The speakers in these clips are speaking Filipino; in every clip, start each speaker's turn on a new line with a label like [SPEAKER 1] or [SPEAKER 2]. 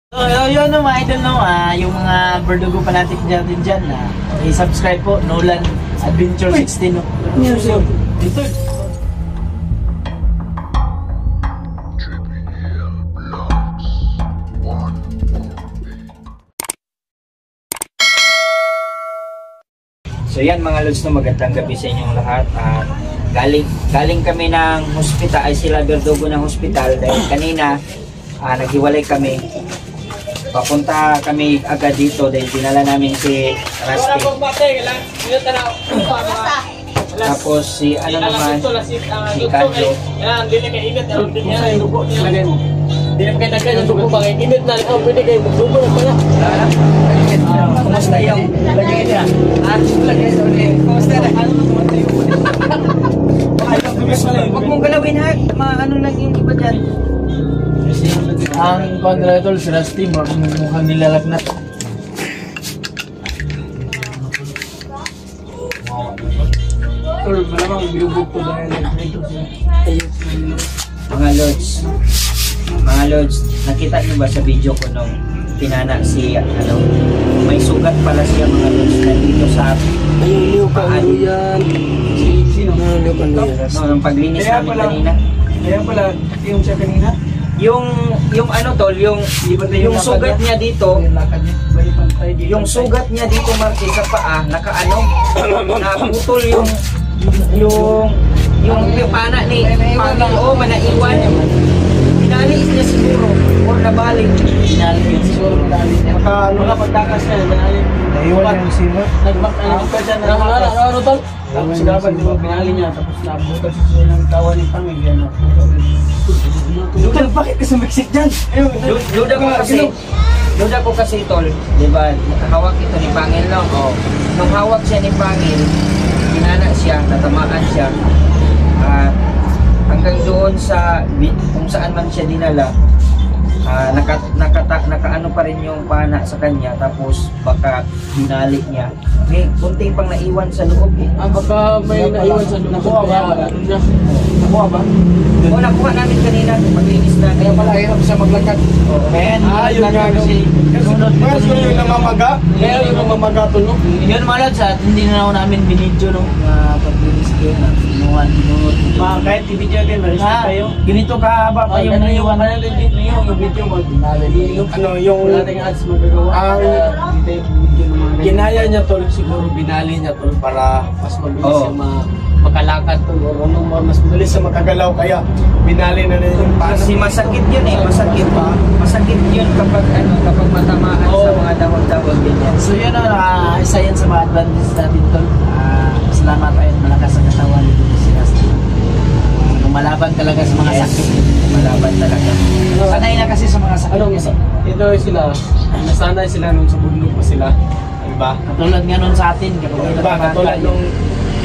[SPEAKER 1] So, yun no, mga idol, no, yung mga Verdugo fanatic dyan, i-subscribe po, Nolan Adventure 16, no. Ito.
[SPEAKER 2] So yan mga lods, no, magandang gabi sa inyong lahat. Galing kami ng hospital, ay sila Verdugo ng hospital dahil kanina naghiwalay kami. Papunta kami agad dito dahil dinala namin si Rusty. Tapos si ano naman, si Kadyo.
[SPEAKER 3] Hindi na kayo ingat, hindi na yung dugo niya. Hindi na kayo nagkaya yung dugo pa kayo. Ingat na, pwede kayo magdugo na pala.
[SPEAKER 2] Kumusta yung lagay niya? Kumusta na? Huwag mong galawin ha, ano lang yung iba dyan.
[SPEAKER 1] Ang kontra ito, si Rusty, mukhang nilalagnat.
[SPEAKER 3] Malamang bilubog ko dahil
[SPEAKER 2] Mga lods, nakita niyo ba sa video ko nung pinana si may sugat pala siya mga lods nandito sa paan.
[SPEAKER 3] Sino?
[SPEAKER 2] Nung paglinis namin kanina.
[SPEAKER 3] Kaya pala, yung siya kanina?
[SPEAKER 2] Yung ano tol, yung sugat niya dito, yung sugat niya dito Marty sa paa, nakaano, naputol yung pana ni Pangil, manaiwan. Pinalis niya siguro, or nabalik.
[SPEAKER 1] Pinalis siguro,
[SPEAKER 3] Pagtakas niya,
[SPEAKER 1] naiwan yung simot.
[SPEAKER 3] Nagmak-anak ka dyan. Ano tol? Tapos dapat di ba pinali niya, tapos nabutas siya ng tawa ni Pangil.
[SPEAKER 1] Lugal, bakit ka sumiksik dyan?
[SPEAKER 2] Duda ko kasi tol, di ba, nakahawak ito ni Pangil, no? Oh. Nung hawak siya ni Pangil, pinana siya, natamaan siya. Hanggang doon sa kung saan man siya dinala, nakaano pa rin yung pana sa kanya, tapos baka binalik niya. May kunti pang naiwan sa loob eh.
[SPEAKER 3] Baka may naiwan sa loob. Nakuha ba? Nakuha ba?
[SPEAKER 2] Oo, nakuha namin kanina, maglinis na.
[SPEAKER 3] Kaya pala hirap siya maglakad.
[SPEAKER 1] Yun nga kasi sunod dito
[SPEAKER 3] Mas yung namamaga? Kaya yung namamaga tulog.
[SPEAKER 1] yun mga lods, at hindi na namin binidyo nung paglinis ko yun.
[SPEAKER 3] Kahit i-video din, ma-respect kayo.
[SPEAKER 1] Ganito kahaba pa yung naiwan.
[SPEAKER 3] Yung video mo, ano yung nating ads magagawa. Ang ginaya niya tol, siguro binali niya tol para mas mabilis siya makalakad tol. Mas mabilis siya makagalaw kaya binali na rin yung pana.
[SPEAKER 2] Kasi masakit yun eh, masakit yun kapag matamaan sa mga dahon-dahon ganyan.
[SPEAKER 1] So yun isa yan sa mga advantage natin tol. Salamat tayo, malakas ang katawan dito si Rusty. Malaban talaga sa mga sakit.
[SPEAKER 2] Malaban talaga.
[SPEAKER 1] Sanay na kasi sa mga sakit.
[SPEAKER 3] Ito sila, nasanay sila nung sa bundok pa sila. Diba?
[SPEAKER 1] Katulad nga nun sa atin, kapag
[SPEAKER 3] Diba? Katulad nung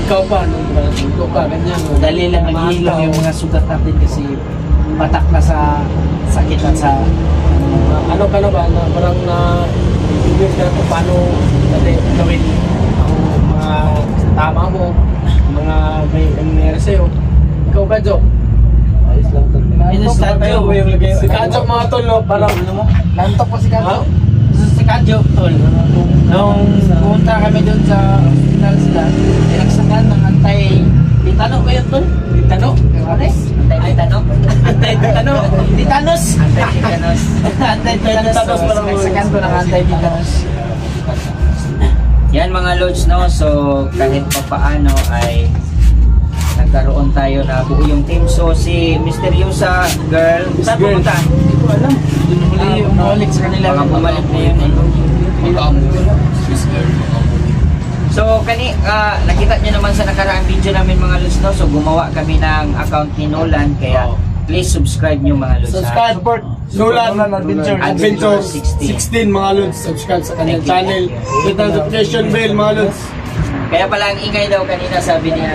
[SPEAKER 3] ikaw pa, nung bundok ka, ganyan.
[SPEAKER 1] Dali lang naghihilom yung mga sugat natin kasi batak na sa sakit at sa
[SPEAKER 3] ano ka na ba, na parang na-review ka kung paano gawin ang mga tama mo, mga may nangyari sa'yo. Ikaw ka, Jok? Ayos lang tol. Si Kadyo mga tol, no? Parang
[SPEAKER 1] lantok po si Kadyo. Si Kadyo, tol. Nung pumunta kami doon sa hospital sila, pinagsakan ng antay-titano ba yun, tol?
[SPEAKER 3] Titano?
[SPEAKER 2] Antay-titano?
[SPEAKER 1] Antay-titano? Titanos?
[SPEAKER 2] Antay-titanos.
[SPEAKER 1] Antay-titanos. Pinagsakan ko ng antay-titanos.
[SPEAKER 2] Yan mga lods, no? So kahit pa paano ay nagkaroon tayo na buo yung team. So si Misteryosa Girl, saan pumunta?
[SPEAKER 1] Hindi ko alam. Huli yung ulit sa kanila.
[SPEAKER 2] Baka bumalik na yun eh. So nakita nyo naman sa nakaraang video namin mga lods, no? So gumawa kami ng account ni Nolan, kaya please subscribe nyo mga lods.
[SPEAKER 3] Support Nolan Adventure 16 mga lods. Subscribe sa kanyang channel. Hit the notification bell mga lods.
[SPEAKER 2] Kaya pala ang ingay daw kanina, sabi ni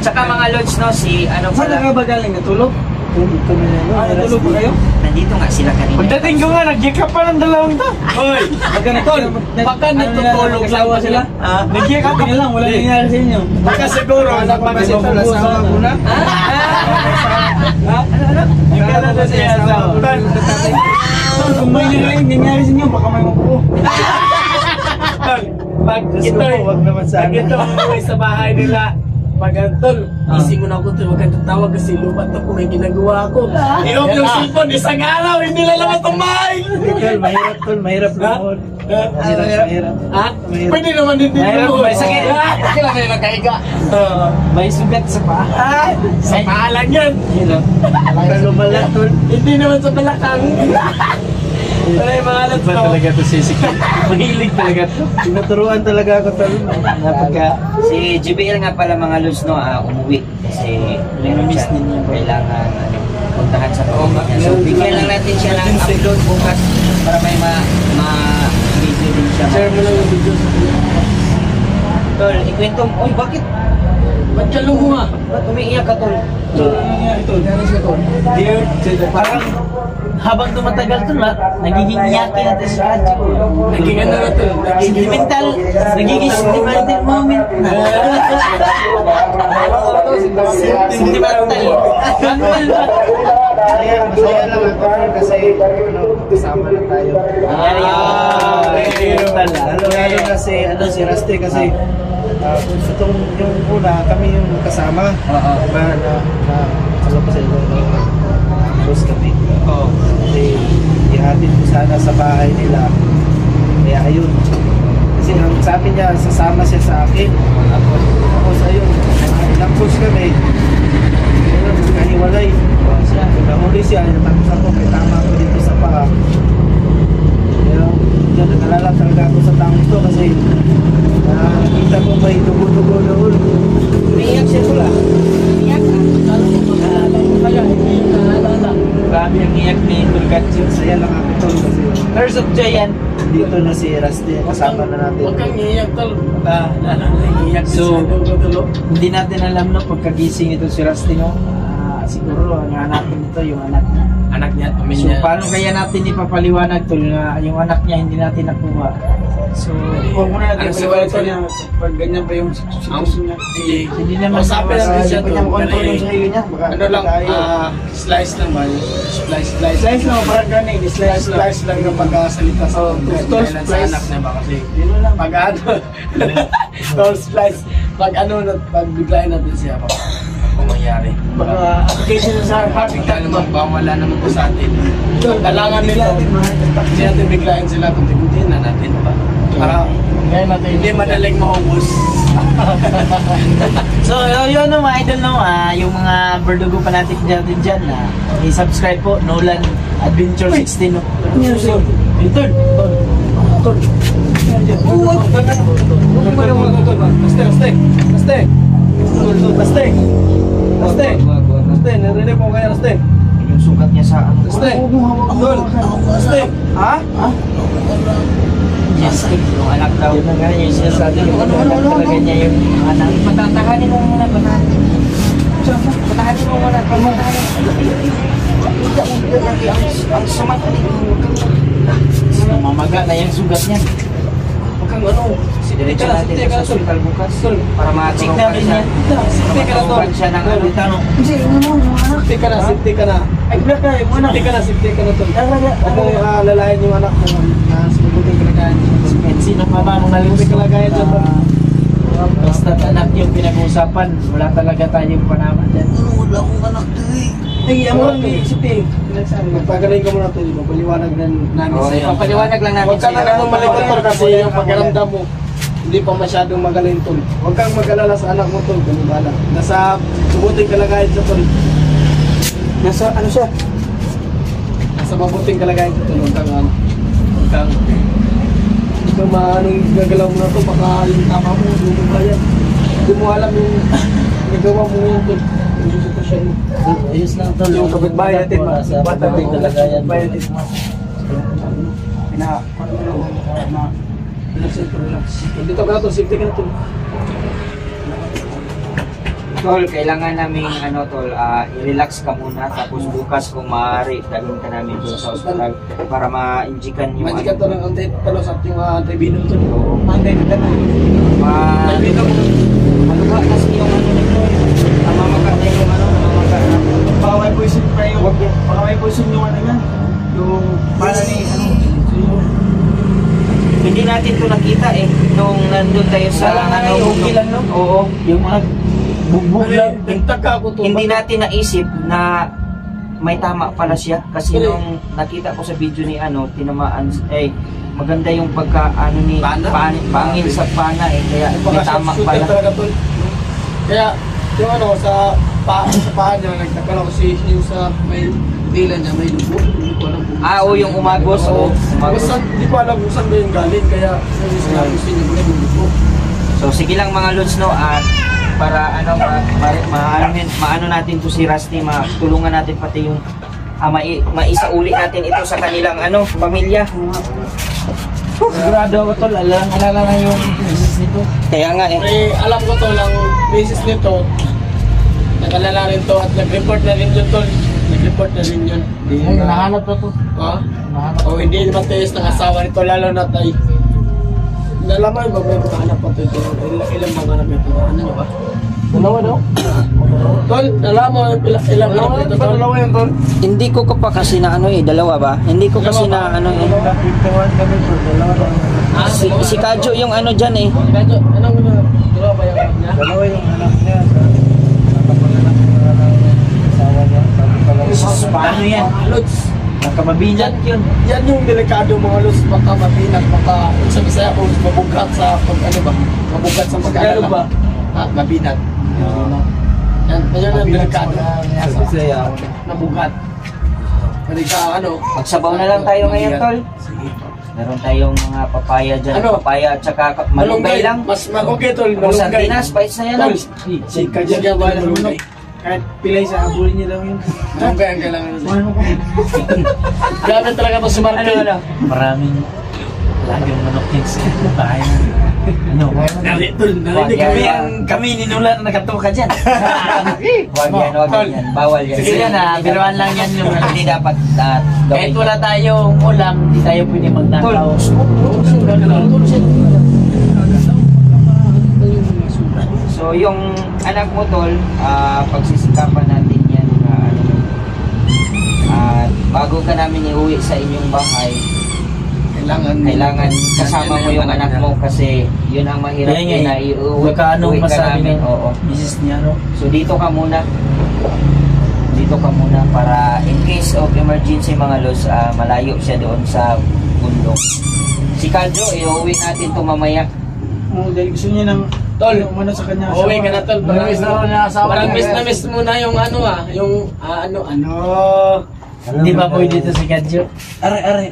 [SPEAKER 2] Tsaka mga lods, no, si ano
[SPEAKER 3] Saan
[SPEAKER 2] pala.
[SPEAKER 3] nga ba galing? Natulog? Natulog pa kayo?
[SPEAKER 2] Nandito nga sila kanina.
[SPEAKER 3] Pagdating ko nga, nag-gikap pa ng dalawang to. Hoy! Magkanatol! Baka natutulog lang ba sila? Nag-gikap pa lang, wala nangyari sa inyo. Baka siguro, nagpapasito na sa mga muna.
[SPEAKER 1] Nagkala na siya sa
[SPEAKER 3] Kung may nangyari sa inyo, baka may mabuo. Pag ito,
[SPEAKER 1] wag naman
[SPEAKER 3] pag ito umuwi sa bahay nila, pag tol, ising mo na ako tol, huwag kang tatawag kasi lubat ako, may ginagawa ako. Iop yung cellphone, isang araw, hindi lang naman tumahay.
[SPEAKER 1] Tol, mahirap lumon. Mahirap.
[SPEAKER 3] Ha? Pwede naman hindi
[SPEAKER 1] Mahirap,
[SPEAKER 3] lumon.
[SPEAKER 1] may sakit.
[SPEAKER 3] Okay lang kayo nagkaiga.
[SPEAKER 1] May sugat sa paa.
[SPEAKER 3] Sa paa lang yan.
[SPEAKER 1] Kalumala, tol.
[SPEAKER 3] Hindi naman sa balakang. Ay, mga alat
[SPEAKER 1] Ba talaga to si Sikip? Mahilig talaga to. Tinuturuan talaga ako tol. Napagka
[SPEAKER 2] Si JBL nga pala mga lods no, umuwi kasi meron
[SPEAKER 1] Miss
[SPEAKER 2] siya
[SPEAKER 1] ninyo.
[SPEAKER 2] kailangan puntahan sa pamilya niya. So bigyan lang natin siya ng upload bukas para may ma-video din siya.
[SPEAKER 3] Share mo lang yung video.
[SPEAKER 2] Tol, ikwento mo, oy bakit?
[SPEAKER 3] Ba't ka lumuha?
[SPEAKER 2] Ba't umiiyak ka tol?
[SPEAKER 1] Dear, parang habang tumatagal tol nagiging yaki natin sa radyo.
[SPEAKER 3] Naging ano na to?
[SPEAKER 1] Nagiging sentimental moment na. Sentimental.
[SPEAKER 4] Masaya lang ako kasi kasama na tayo. Lalo kasi si Rusty kasi itong yung una kami yung kasama. Diba na alam ko sa inyo close kami. Kasi ihatid ko sana sa bahay nila. Kaya ayun. Kasi ang sabi niya sasama siya sa akin. Tapos ayun, ilang push kami. Ayun, kahiwalay. Nahuli siya, natapos ako, may tama ako dito sa paa. Kaya, yun, nag-alala talaga ako sa taong ito kasi nakita ko may dugo-dugo na ulo.
[SPEAKER 2] Umiiyak siya tol ah. Umiiyak ah.
[SPEAKER 1] Grabe ang iyak ni Tulgatsi.
[SPEAKER 4] Masaya lang ako ito kasi
[SPEAKER 1] Curse of Joy yan.
[SPEAKER 4] dito na si Rusty, kasama na natin.
[SPEAKER 3] Huwag kang iiyak tol. Iiyak
[SPEAKER 1] So,
[SPEAKER 3] tulo.
[SPEAKER 1] hindi natin alam no pagkagising ito si Rusty no. Siguro ang hanapin nito yung anak niya.
[SPEAKER 3] Anak niya,
[SPEAKER 1] So
[SPEAKER 3] pamilya.
[SPEAKER 1] paano kaya natin ipapaliwanag tol na yung anak niya hindi natin nakuha? So huwag muna natin
[SPEAKER 3] Ano sa
[SPEAKER 1] paliwanag
[SPEAKER 3] wala
[SPEAKER 1] tol na pag ganyan pa yung sitwasyon niya. Hindi naman
[SPEAKER 3] Usapin natin siya
[SPEAKER 4] Hindi ko niya
[SPEAKER 3] tol.
[SPEAKER 4] makontrol yung sarili niya. Baka
[SPEAKER 3] Ano lang,
[SPEAKER 4] tayo.
[SPEAKER 3] slice lang ba? Slice.
[SPEAKER 1] Slice lang, parang ganun, slice
[SPEAKER 3] lang yung pagkasalita sa
[SPEAKER 1] tol
[SPEAKER 3] sa
[SPEAKER 1] slice.
[SPEAKER 3] anak niya ba kasi pag ano tol slice pag ano pag biglayin natin siya pa kung mangyari
[SPEAKER 1] Baka application sa heart
[SPEAKER 3] bigla naman ba wala naman po sa atin kailangan nila hindi natin biglayin sila kung tigutin na natin ba para hindi madaling maubos.
[SPEAKER 1] So yun no mga idol no, yung mga Verdugo pa natin dyan i-subscribe po Nolan Adventure 16 no. Tol.
[SPEAKER 3] Narinig mo kaya Raste?
[SPEAKER 2] Yung sugat niya sa ano.
[SPEAKER 3] Raste? Tol? Raste?
[SPEAKER 1] Ha?
[SPEAKER 2] Yes, yung anak daw.
[SPEAKER 1] Yun na nga yung sinasabi yung talaga niya yung anak.
[SPEAKER 2] Patatahanin mo muna, patahanin. Patahanin mo muna, patahanin. Ang sumat
[SPEAKER 1] Mamaga na yung sugat niya.
[SPEAKER 3] Huwag kang ano.
[SPEAKER 2] Diretso natin sa hospital bukas para
[SPEAKER 1] Check namin yan.
[SPEAKER 3] Safety ka na tol.
[SPEAKER 2] maturuan siya ng ano.
[SPEAKER 3] Safety ka na, safety ka na.
[SPEAKER 1] Ay, baka yung anak.
[SPEAKER 3] Safety ka na, safety ka na tol. Huwag mo alalayan yung anak mo na sa mabuting kalagayan.
[SPEAKER 1] Sino pa ba ang
[SPEAKER 3] Mabuting kalagayan dyan tol.
[SPEAKER 1] Basta anak yung pinag-uusapan, wala talaga tayong panama dyan.
[SPEAKER 3] Ay, yan mo lang isipin. Magpagaling ka muna tol. Mapaliwanag na namin
[SPEAKER 2] Oo,
[SPEAKER 3] sa'yo.
[SPEAKER 2] papaliwanag lang namin
[SPEAKER 3] Huwag ka na
[SPEAKER 2] sa'yo.
[SPEAKER 3] naman malikot tol kasi yung pagkaramdam mo hindi pa masyadong magaling tol. Huwag kang mag-alala sa anak mo tol. Kung bala. Nasa mabuting kalagayan siya tol.
[SPEAKER 1] Nasa ano siya?
[SPEAKER 3] Nasa mabuting kalagayan siya tol. Huwag kang ano. Huwag kang hindi ka maano yung gagalaw mo na to. Baka yung tama mo. Hindi mo yan. Hindi mo alam yung nagawa mo yun tol. Yung sitwasyon mo.
[SPEAKER 1] Ayos lang tol.
[SPEAKER 3] Yung kapitbahay natin,
[SPEAKER 1] Sa
[SPEAKER 3] bata
[SPEAKER 1] mabuting kalagayan.
[SPEAKER 3] kapitbahay natin. Dito ka na to, safety ka na to.
[SPEAKER 2] Tol, kailangan namin ano tol, i-relax ka muna tapos bukas kung maaari dalhin ka namin doon sa ospital para ma-injikan yung
[SPEAKER 3] Maji ka to ng antay talo sa ating tribunal to.
[SPEAKER 1] Monday ka na.
[SPEAKER 3] Tribunal mo.
[SPEAKER 2] maluwa kasi yung ano nito, namamaga na yung ano, namamaga na
[SPEAKER 4] Baka may poison pa yung... Baka may poison yung ano yan. Yung... Para ni...
[SPEAKER 2] Hindi natin to nakita eh. Nung nandun tayo sa
[SPEAKER 3] okay lang, no?
[SPEAKER 2] Oo.
[SPEAKER 3] Yung mga bugbog lang. Nagtaka ako to.
[SPEAKER 2] Hindi natin naisip na may tama pala siya. Kasi
[SPEAKER 3] Really?
[SPEAKER 2] nung nakita ko sa video ni tinamaan, maganda yung pagka, ni,
[SPEAKER 3] Pana?
[SPEAKER 2] pangil sa pana eh. Kaya may tama pala.
[SPEAKER 3] Talaga, tol. Kaya, yung sa paa niya, nagtaka lang kasi yung sa may dila niya, may dugo. Hindi ko alam kung
[SPEAKER 2] Oo, yung umagos. Oo, umagos.
[SPEAKER 3] Basta, hindi ko alam kung saan ba yung galing, kaya sinabi ko niya muna yung dugo.
[SPEAKER 2] So sige lang mga lods, no, at para maano natin to si Rusty, matulungan natin pati yung maisauli natin ito sa kanilang pamilya.
[SPEAKER 1] Sigurado ako tol, alala na yung business nito.
[SPEAKER 2] Kaya nga eh.
[SPEAKER 3] Eh, alam ko to lang, basis nito, nakalala rin to at nag-report na rin yun, tol. Nag-report na rin yun.
[SPEAKER 1] Ay, nahanap na to.
[SPEAKER 3] Ha?
[SPEAKER 1] Nahanap.
[SPEAKER 3] O hindi matiis ng asawa nito, lalo na tayo. Nalaman ba may makahanap pa ito? Ilang mga hanap ito? Ano nyo ba?
[SPEAKER 1] Dalawa daw?
[SPEAKER 3] Tol, nalaman mo ilang hanap ito, tol?
[SPEAKER 4] Dalawa yan, tol.
[SPEAKER 2] Hindi ko pa kasi na dalawa ba? Hindi ko kasi na
[SPEAKER 4] Dalawa, 51 kami, tol. Dalawa lang.
[SPEAKER 2] si Kadyo yung dyan eh.
[SPEAKER 3] Kadyo, anong dalawa ba yung hanap niya?
[SPEAKER 4] Dalawa yung anak niya. Sa kapanganak ng asawa niya. Sabi pala.
[SPEAKER 2] Paano yan?
[SPEAKER 3] Lods.
[SPEAKER 2] Nakamabinyat yun.
[SPEAKER 3] Yan yung delikado mga lods, baka mapinag, baka sa Bisaya kung mabugat sa mabugat sa pag-alala ba? Ha, mabinat. Yan yung delikado.
[SPEAKER 4] Sa Bisaya.
[SPEAKER 3] Nabugat. Pwede ka
[SPEAKER 2] Magsabaw na lang tayo ngayon, tol. Meron tayong mga papaya dyan. Papaya at saka malunggay lang.
[SPEAKER 3] Mas okay tol,
[SPEAKER 2] Kung sardinas, spice na yan.
[SPEAKER 3] Tol,
[SPEAKER 4] Si Kajya ba ng manok? Kahit pilay sa abulin niya daw yun.
[SPEAKER 3] malunggay ang kailangan natin. Grabe talaga to si Martin.
[SPEAKER 1] Maraming lagang manok yan sa bahay.
[SPEAKER 2] Kami ninula na nakatuka dyan. Huwag yan. Bawal yan.
[SPEAKER 1] Sige yan biruan lang yan yung
[SPEAKER 2] Hindi dapat
[SPEAKER 1] kahit wala tayong ulam, hindi tayo pwede magnakaw.
[SPEAKER 2] So yung anak mo, tol, pagsisikapan natin yan. At bago ka namin iuwi sa inyong bahay, kailangan kasama mo yung anak mo kasi yun ang mahirap na iuwi ka namin. Oo.
[SPEAKER 1] Business niya, no?
[SPEAKER 2] So dito ka muna para in case of emergency mga los, malayo siya doon sa bundok. Si Kadyo, iuwi natin to mamaya.
[SPEAKER 4] Dahil gusto niya ng
[SPEAKER 3] Tol,
[SPEAKER 4] umano sa kanya.
[SPEAKER 3] uwi ka na tol. Parang miss na miss mo na yung yung
[SPEAKER 1] Hindi ba pwede dito si Kadyo?
[SPEAKER 4] Aray.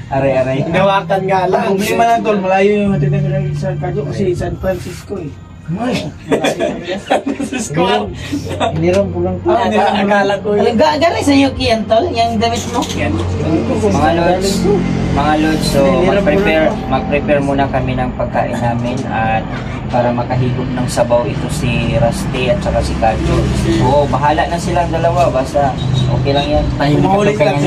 [SPEAKER 2] Aray.
[SPEAKER 3] Hinawakan nga lang.
[SPEAKER 4] Ang problema lang, tol, malayo yung matitira ng San Kajyo kasi San Francisco eh.
[SPEAKER 3] Francisco.
[SPEAKER 1] Iniram ko lang.
[SPEAKER 3] Akala ko yun.
[SPEAKER 1] Gagari sa iyo kiyan tol, yung damit mo.
[SPEAKER 2] Mga lods, so mag-prepare muna kami ng pagkain namin at para makahigop ng sabaw ito si Rusty at saka si Kadyo. Oo, bahala na silang dalawa, basta okay lang yan.
[SPEAKER 4] Mahulit lang.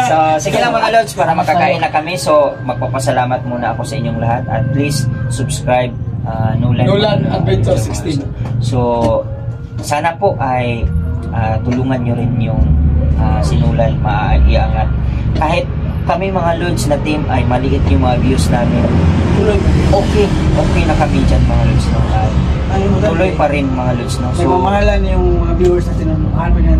[SPEAKER 2] So, sige lang mga lods, para makakain na kami. So, magpapasalamat muna ako sa inyong lahat at please subscribe
[SPEAKER 3] Nolan Adventure 16.
[SPEAKER 2] So, sana po ay tulungan nyo rin yung si Nolan maiangat. Kahit kami mga lods na team ay maliit yung mga views namin, okay na kami dyan mga lods. No? Tuloy pa rin mga lods. No?
[SPEAKER 4] So, mamahalan yung mga viewers natin ng ano yan.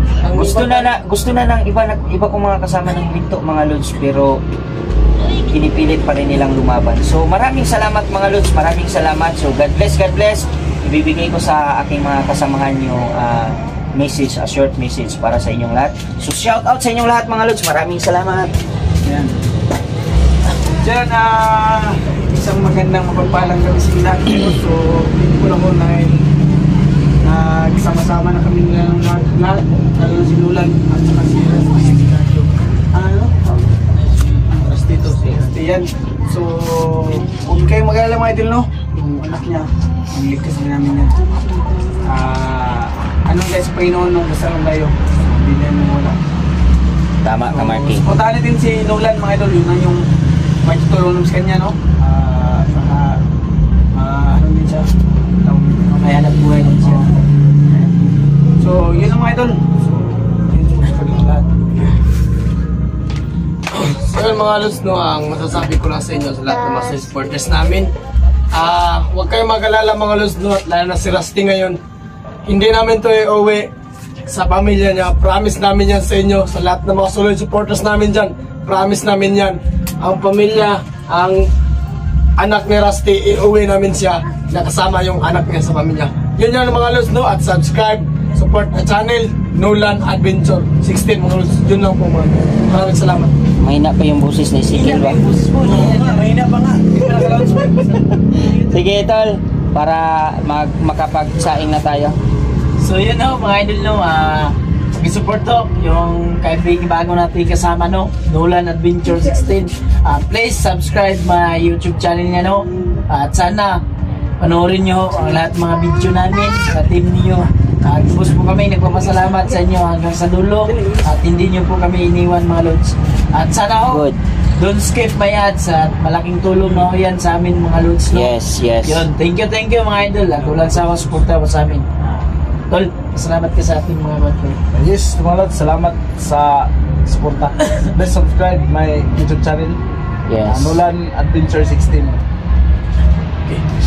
[SPEAKER 2] Gusto na ng iba kong mga kasama ng Binto mga lods, pero pinipilit pa rin nilang lumaban. So maraming salamat mga lods, maraming salamat. So God bless. Ibibigay ko sa aking mga kasamahan yung message, a short message para sa inyong lahat. So shout out sa inyong lahat mga lods, maraming salamat.
[SPEAKER 4] Yan. Diyan, isang magandang mapagpalang gabi sa lahat. So, hindi ko lang po nagsama-sama na kami nila ng lahat. Lalo na si Lulan at saka si Radyo. Yan. So, huwag kayong mag-alala mga idol, no? Yung anak niya, magligtas din namin yan. Anong guys, Panginoon, no? Dasal lang tayo. Hindi na yung wala.
[SPEAKER 2] Tama ka Marky.
[SPEAKER 4] Puntahan natin si Nolan mga idol, yun na yung may tutulong sa kanya, no? Saka, ano din siya? May hanap buhay din siya.
[SPEAKER 3] So, yun ang mga idol. So, yun yung kanilang lahat. So, yun mga lods, no, ang masasabi ko lang sa inyo sa lahat ng mga supporters namin. Huwag kayong mag-alala mga lods, no, at lalo na si Rusty ngayon. Hindi namin to i-uwi sa pamilya niya. Promise namin yan sa inyo, sa lahat ng mga solid supporters namin dyan. Promise namin yan. Ang pamilya, ang anak ni Rusty, i-uwi namin siya na kasama yung anak niya sa pamilya. Yun yan mga lods, no? At subscribe, support the channel, Nolan Adventure 16 mga lods. Yun lang po mga. Maraming salamat.
[SPEAKER 2] Mahina pa yung boses ni Ezekiel ba?
[SPEAKER 4] Mahina pa nga.
[SPEAKER 2] Sige tol, para makapagsaing na tayo.
[SPEAKER 1] So yun no, mga idol no, mag-support to yung kaibigan bago natin kasama no, Nolan Adventure 16. Please subscribe my YouTube channel niya no. At sana panoorin nyo ang lahat mga video namin sa team niyo. Tapos po kami nagpapasalamat sa inyo hanggang sa dulo at hindi nyo po kami iniwan mga lods. At sana ho,
[SPEAKER 2] Good.
[SPEAKER 1] don't skip my ads at malaking tulong na ho yan sa amin mga lods no.
[SPEAKER 2] Yes, yes.
[SPEAKER 1] Yun, thank you mga idol. At walang sawang suporta mo sa amin. Tol, salamat ka sa ating mga batlo.
[SPEAKER 4] Yes, mga lods, salamat sa suporta. Please subscribe my YouTube channel,
[SPEAKER 2] Yes.
[SPEAKER 4] Nolan Adventure 16.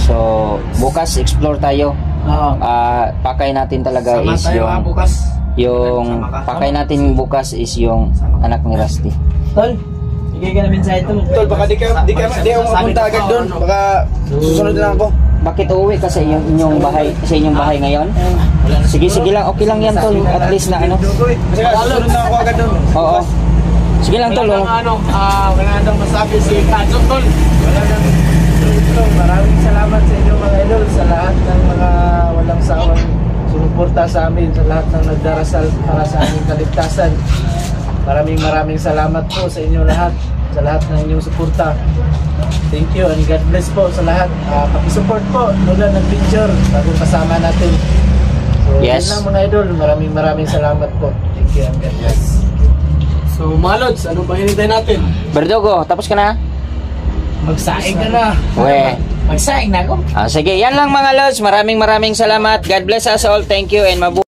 [SPEAKER 2] So, bukas explore tayo.
[SPEAKER 1] Oo.
[SPEAKER 2] Pakay natin talaga
[SPEAKER 3] Sama
[SPEAKER 2] is
[SPEAKER 3] tayo
[SPEAKER 2] yung
[SPEAKER 3] bukas.
[SPEAKER 2] pakay natin bukas is yung anak ni Rusty.
[SPEAKER 1] Tol, bigay ka namin sa ito.
[SPEAKER 4] Tol, baka di ako makapunta agad doon. Baka susunod na lang ako.
[SPEAKER 2] Bakit uuwi ka sa inyong bahay ngayon? Sige lang, okay lang yan tol. At least na ano.
[SPEAKER 4] Kasi susunod na ako agad doon.
[SPEAKER 2] Oo. Sige lang tol.
[SPEAKER 3] Wala nang masabi si Kajo tol.
[SPEAKER 4] Maraming salamat sa inyo mga idol, sa lahat ng mga walang sawang sumuporta sa amin, sa lahat ng nagdarasal para sa aming kaligtasan. Maraming salamat po sa inyo lahat, sa lahat ng inyong suporta. Thank you and God bless po sa lahat. Pakisupport po, Nolan Adventure, bagong kasama natin. So,
[SPEAKER 2] Yes.
[SPEAKER 4] yun lang mga idol, maraming salamat po. Thank you and God bless.
[SPEAKER 3] So mga lods, ano ba hinintay natin?
[SPEAKER 2] Verdugo, tapos ka na?
[SPEAKER 1] Magsaing ka na.
[SPEAKER 2] We.
[SPEAKER 1] Magsaing na ako.
[SPEAKER 2] Sige, yan lang mga lods. Maraming salamat. God bless us all. Thank you and mabuhay.